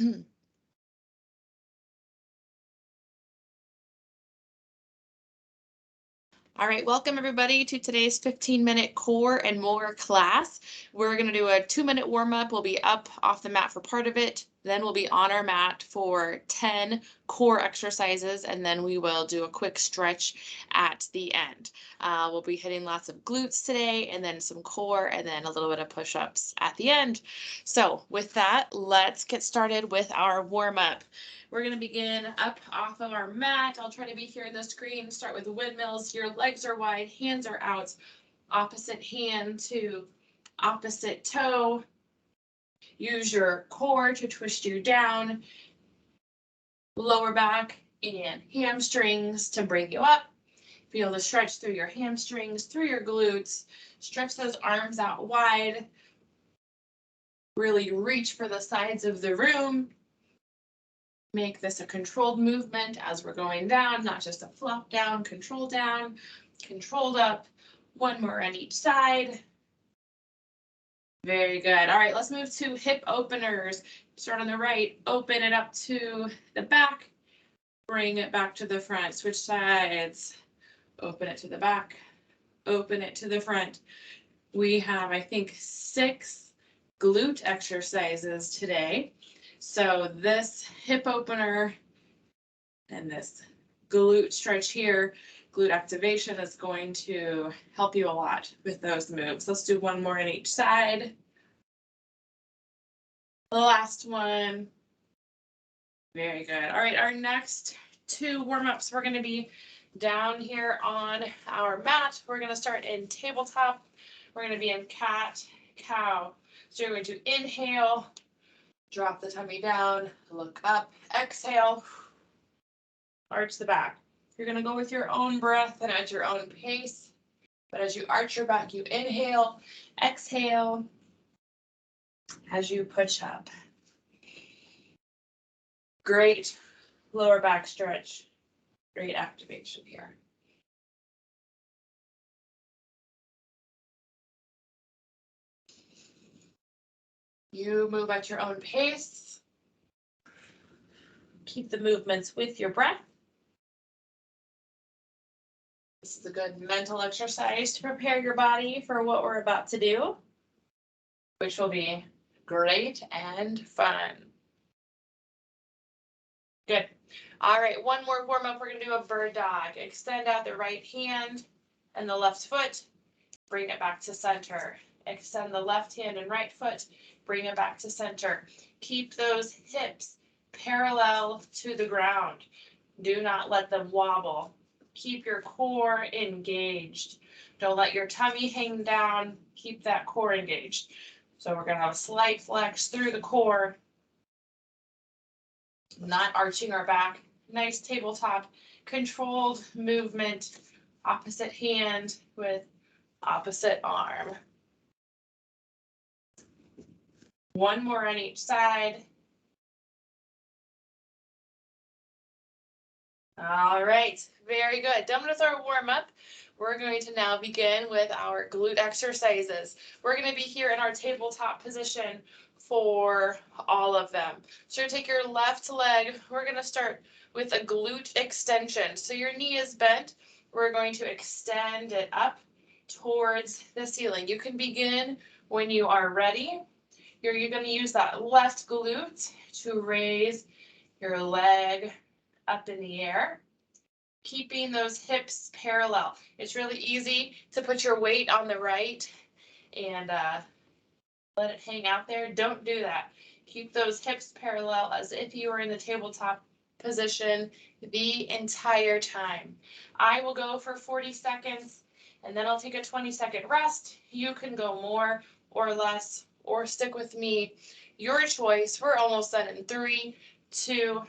All right, welcome everybody to today's 15-minute core and more class. We're going to do a 2-minute warm-up. We'll be up off the mat for part of it. Then we'll be on our mat for 10 core exercises, and then we will do a quick stretch at the end. We'll be hitting lots of glutes today, and then some core, and then a little bit of push-ups at the end. So with that, let's get started with our warm-up. We're going to begin up off of our mat. I'll try to be here in the screen. Start with the windmills. Your legs are wide, hands are out. Opposite hand to opposite toe. Use your core to twist you down. Lower back and hamstrings to bring you up. Feel the stretch through your hamstrings, through your glutes. Stretch those arms out wide. Really reach for the sides of the room. Make this a controlled movement as we're going down, not just a flop down, controlled up. One more on each side. Very good. All right, let's move to hip openers. Start on the right, open it up to the back, bring it back to the front, switch sides, open it to the back, open it to the front. We have, I think, 6 glute exercises today. So this hip opener and this glute stretch here, glute activation, is going to help you a lot with those moves. Let's do one more on each side. The last one. Very good. All right, our next 2 warm-ups, we're going to be down here on our mat. We're going to start in tabletop. We're going to be in cat, cow. So you're going to inhale. Drop the tummy down, look up, exhale, arch the back. You're going to go with your own breath and at your own pace. But as you arch your back, you inhale, exhale, as you push up. Great lower back stretch. Great activation here. You move at your own pace. Keep the movements with your breath. This is a good mental exercise to prepare your body for what we're about to do, which will be great and fun. Good. All right, one more warm up. We're going to do a bird dog. Extend out the right hand and the left foot. Bring it back to center. Extend the left hand and right foot. Bring it back to center. Keep those hips parallel to the ground. Do not let them wobble. Keep your core engaged. Don't let your tummy hang down. Keep that core engaged. So we're going to have a slight flex through the core. Not arching our back. Nice tabletop, controlled movement. Opposite hand with opposite arm. One more on each side. All right, very good. Done with our warm up. We're going to now begin with our glute exercises. We're going to be here in our tabletop position for all of them. So you take your left leg. We're going to start with a glute extension. So your knee is bent. We're going to extend it up towards the ceiling. You can begin when you are ready. You're going to use that left glute to raise your leg up in the air, keeping those hips parallel. It's really easy to put your weight on the right and let it hang out there. Don't do that. Keep those hips parallel as if you were in the tabletop position the entire time. I will go for 40 seconds and then I'll take a 20-second rest. You can go more or less or stick with me. Your choice. We're almost done in 3, 2,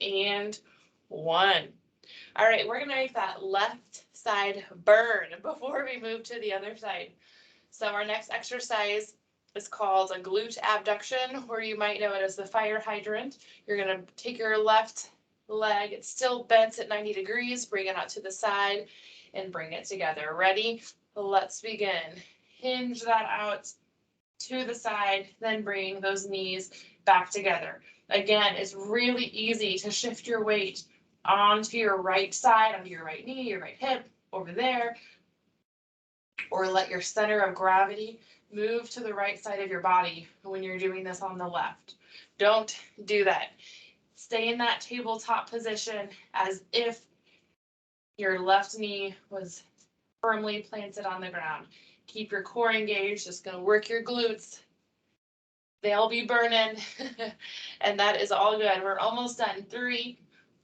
and 1. All right, we're going to make that left side burn before we move to the other side. So our next exercise is called a glute abduction, or you might know it as the fire hydrant. You're going to take your left leg, it's still bent at 90 degrees, bring it out to the side and bring it together. Ready? Let's begin. Hinge that out to the side, then bring those knees back together. Again, it's really easy to shift your weight onto your right side, onto your right knee, your right hip, over there, or let your center of gravity move to the right side of your body when you're doing this on the left. Don't do that. Stay in that tabletop position as if your left knee was firmly planted on the ground. Keep your core engaged, just gonna work your glutes. They'll be burning, and that is all good. We're almost done. 3,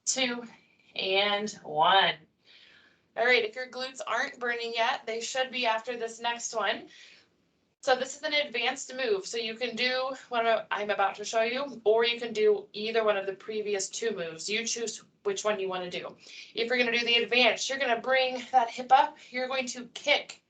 2, and 1. All right, if your glutes aren't burning yet, they should be after this next one. So this is an advanced move. So you can do what I'm about to show you, or you can do either one of the previous 2 moves. You choose which one you want to do. If you're going to do the advanced, you're going to bring that hip up. You're going to kick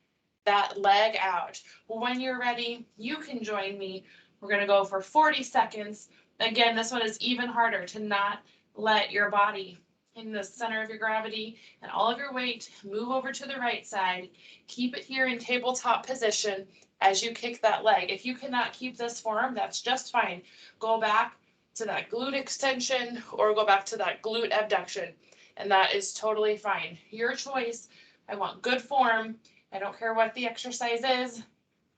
that leg out. When you're ready, you can join me. We're going to go for 40 seconds. Again, this one is even harder to not let your body in the center of your gravity and all of your weight move over to the right side. Keep it here in tabletop position as you kick that leg. If you cannot keep this form, that's just fine. Go back to that glute extension or go back to that glute abduction, and that is totally fine. Your choice. I want good form. I don't care what the exercise is.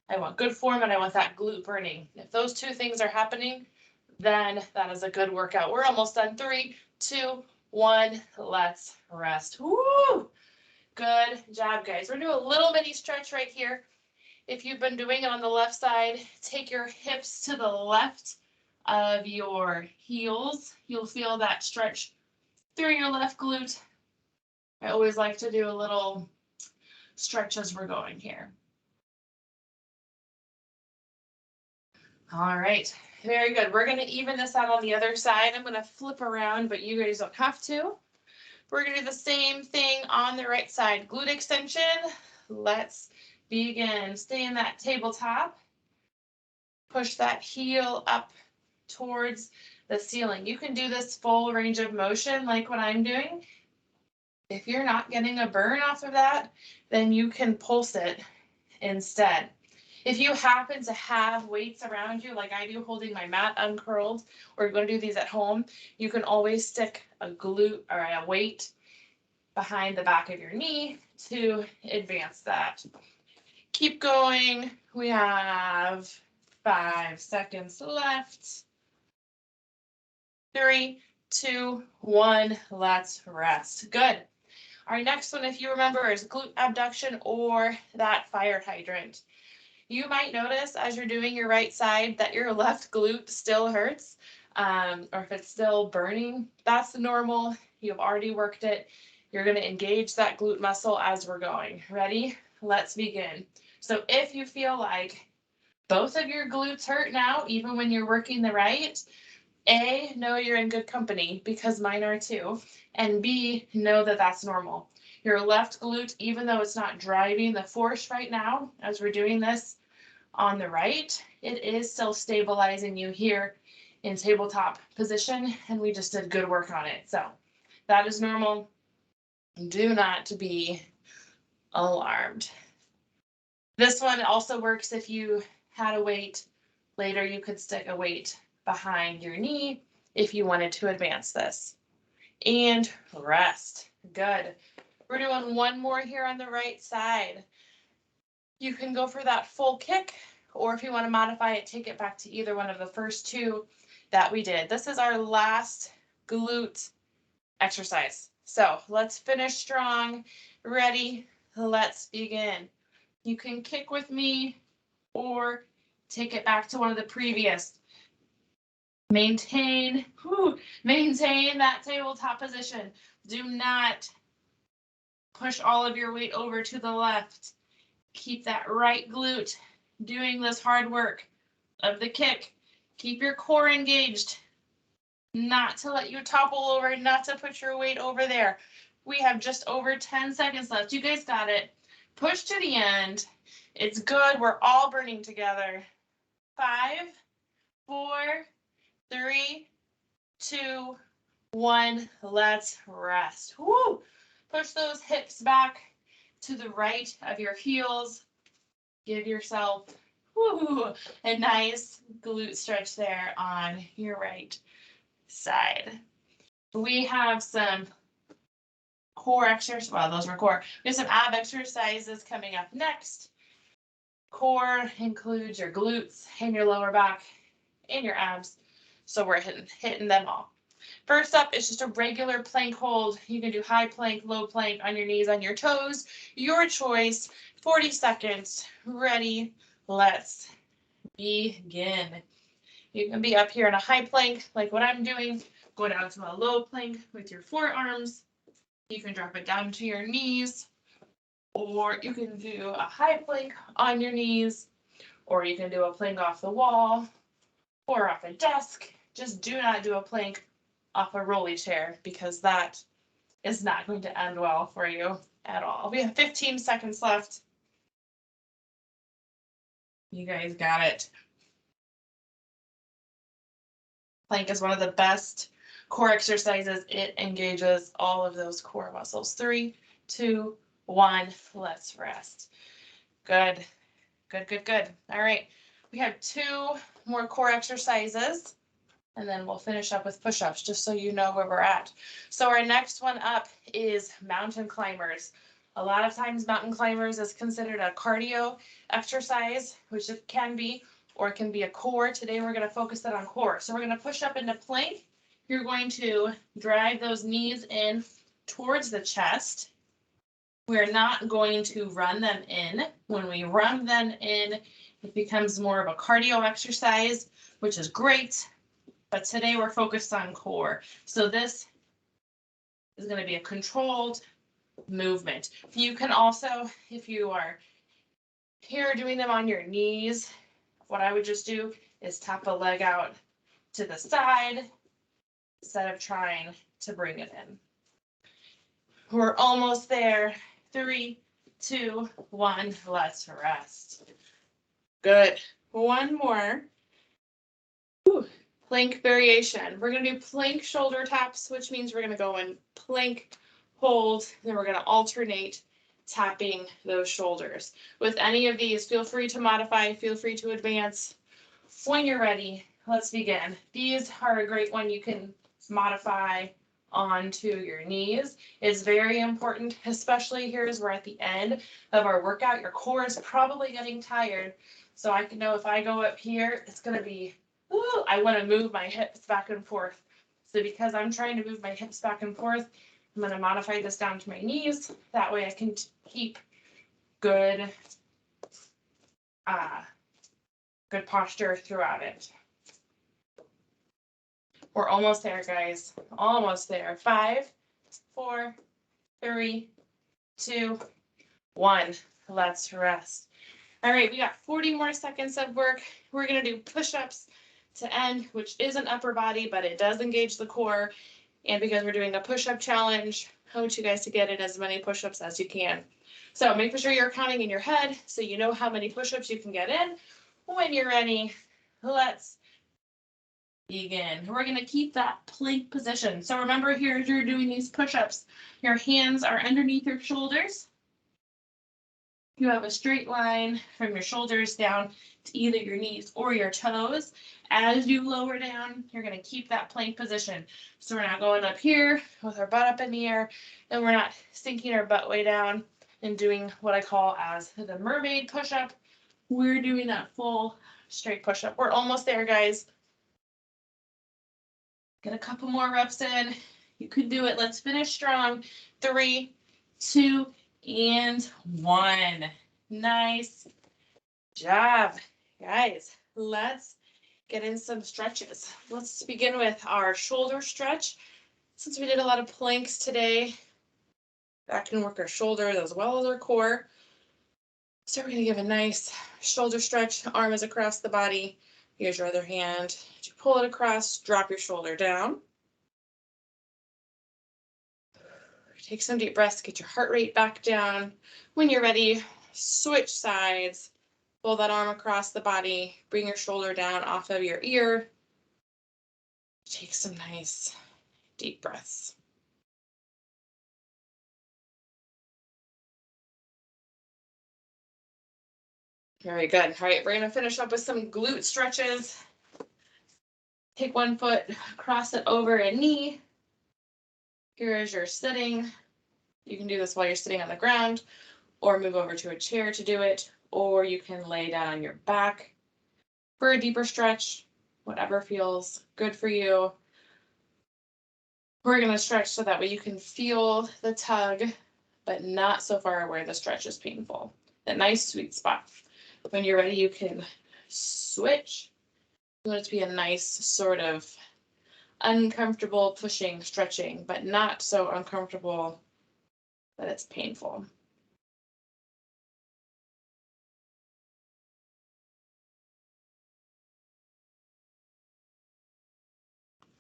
I want good form and I want that glute burning. If those 2 things are happening, then that is a good workout. We're almost done. 3, 2, 1. Let's rest. Woo! Good job, guys. We're gonna do a little mini stretch right here. If you've been doing it on the left side, take your hips to the left of your heels. You'll feel that stretch through your left glute. I always like to do a little stretch as we're going here. All right, very good. We're going to even this out on the other side. I'm going to flip around, but you guys don't have to. We're going to do the same thing on the right side. Glute extension. Let's begin. Stay in that tabletop. Push that heel up towards the ceiling. You can do this full range of motion like what I'm doing. If you're not getting a burn off of that, then you can pulse it instead. If you happen to have weights around you, like I do holding my mat uncurled, or you're going to do these at home, you can always stick a glute or a weight behind the back of your knee to advance that. Keep going. We have 5 seconds left. 3, 2, 1. Let's rest. Good. Our next one, if you remember, is glute abduction or that fire hydrant. You might notice as you're doing your right side that your left glute still hurts, or if it's still burning. That's normal. You've already worked it. You're going to engage that glute muscle as we're going. Ready? Let's begin. So if you feel like both of your glutes hurt now, even when you're working the right, A, know you're in good company because mine are too, and B, know that that's normal. Your left glute, even though it's not driving the force right now, as we're doing this on the right, it is still stabilizing you here in tabletop position, and we just did good work on it. So that is normal. Do not be alarmed. This one also works if you had a weight. Later, you could stick a weight behind your knee if you wanted to advance this. And rest. Good. We're doing one more here on the right side. You can go for that full kick, or if you want to modify it, take it back to either one of the first 2 that we did. This is our last glute exercise. So let's finish strong. Ready? Let's begin. You can kick with me or take it back to one of the previous. Maintain that tabletop position. Do not push all of your weight over to the left. Keep that right glute doing this hard work of the kick. Keep your core engaged. Not to let you topple over, not to put your weight over there. We have just over 10 seconds left. You guys got it. Push to the end. It's good. We're all burning together. 5, 4, 3, 2, 1. Let's rest. Woo! Push those hips back to the right of your heels. Give yourself a nice glute stretch there on your right. side. We have some core exercises. Well, those were core. We have some ab exercises coming up next. Core includes your glutes and your lower back and your abs. So we're hitting them all. First up is just a regular plank hold. You can do high plank, low plank, on your knees, on your toes. Your choice. 40 seconds. Ready. Let's begin. You can be up here in a high plank like what I'm doing. Go down to a low plank with your forearms. You can drop it down to your knees, or you can do a high plank on your knees, or you can do a plank off the wall or off a desk. Just do not do a plank off a rolly chair because that is not going to end well for you at all. We have 15 seconds left. You guys got it. Plank is one of the best core exercises. It engages all of those core muscles. 3, 2, 1, let's rest. Good, good, good, good. All right, we have 2 more core exercises, and then we'll finish up with push-ups, just so you know where we're at. So our next one up is mountain climbers. A lot of times mountain climbers is considered a cardio exercise, which it can be, or it can be a core. Today we're going to focus it on core. So we're going to push up into plank. You're going to drive those knees in towards the chest. We're not going to run them in. When we run them in, it becomes more of a cardio exercise, which is great. But today we're focused on core. So this is going to be a controlled movement. You can also, if you are here doing them on your knees, what I would just do is tap a leg out to the side instead of trying to bring it in. We're almost there. 3, 2, 1, let's rest. Good. One more. Whew. Plank variation. We're going to do plank shoulder taps, which means we're going to go in plank, hold, then we're going to alternate tapping those shoulders. With any of these, feel free to modify, feel free to advance. When you're ready, let's begin. These are a great one you can modify onto your knees. It's very important, especially here as we're at the end of our workout. Your core is probably getting tired. So I can know if I go up here, it's going to be, ooh, I want to move my hips back and forth. So because I'm trying to move my hips back and forth, I'm going to modify this down to my knees. That way I can keep good, good posture throughout it. We're almost there, guys. Almost there. 5, 4, 3, 2, 1. Let's rest. All right, we got 40 more seconds of work. We're going to do push-ups to end, which is an upper body, but it does engage the core. And because we're doing a push-up challenge, I want you guys to get in as many push-ups as you can. So make sure you're counting in your head so you know how many push-ups you can get in. When you're ready, let's begin. We're going to keep that plank position. So remember here, as you're doing these push-ups, your hands are underneath your shoulders. You have a straight line from your shoulders down to either your knees or your toes. As you lower down, you're going to keep that plank position. So we're not going up here with our butt up in the air, and we're not sinking our butt way down and doing what I call as the mermaid push-up. We're doing that full straight push-up. We're almost there, guys. Get a couple more reps in. You can do it. Let's finish strong. 3, 2, and 1. Nice job, guys. Let's get in some stretches. Let's begin with our shoulder stretch. Since we did a lot of planks today, that can work our shoulders as well as our core. So we're going to give a nice shoulder stretch. Arm is across the body. Use your other hand to pull it across, drop your shoulder down. Take some deep breaths, get your heart rate back down. When you're ready, switch sides. Pull that arm across the body. Bring your shoulder down off of your ear. Take some nice deep breaths. Very good. All right, we're going to finish up with some glute stretches. Take one foot, cross it over a knee. Here is your sitting. You can do this while you're sitting on the ground or move over to a chair to do it, or you can lay down on your back for a deeper stretch, whatever feels good for you. We're going to stretch so that way you can feel the tug, but not so far where the stretch is painful. That nice sweet spot. When you're ready, you can switch. You want it to be a nice sort of uncomfortable pushing, stretching, but not so uncomfortable that it's painful.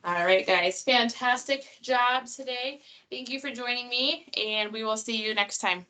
All right, guys, fantastic job today. Thank you for joining me, and we will see you next time.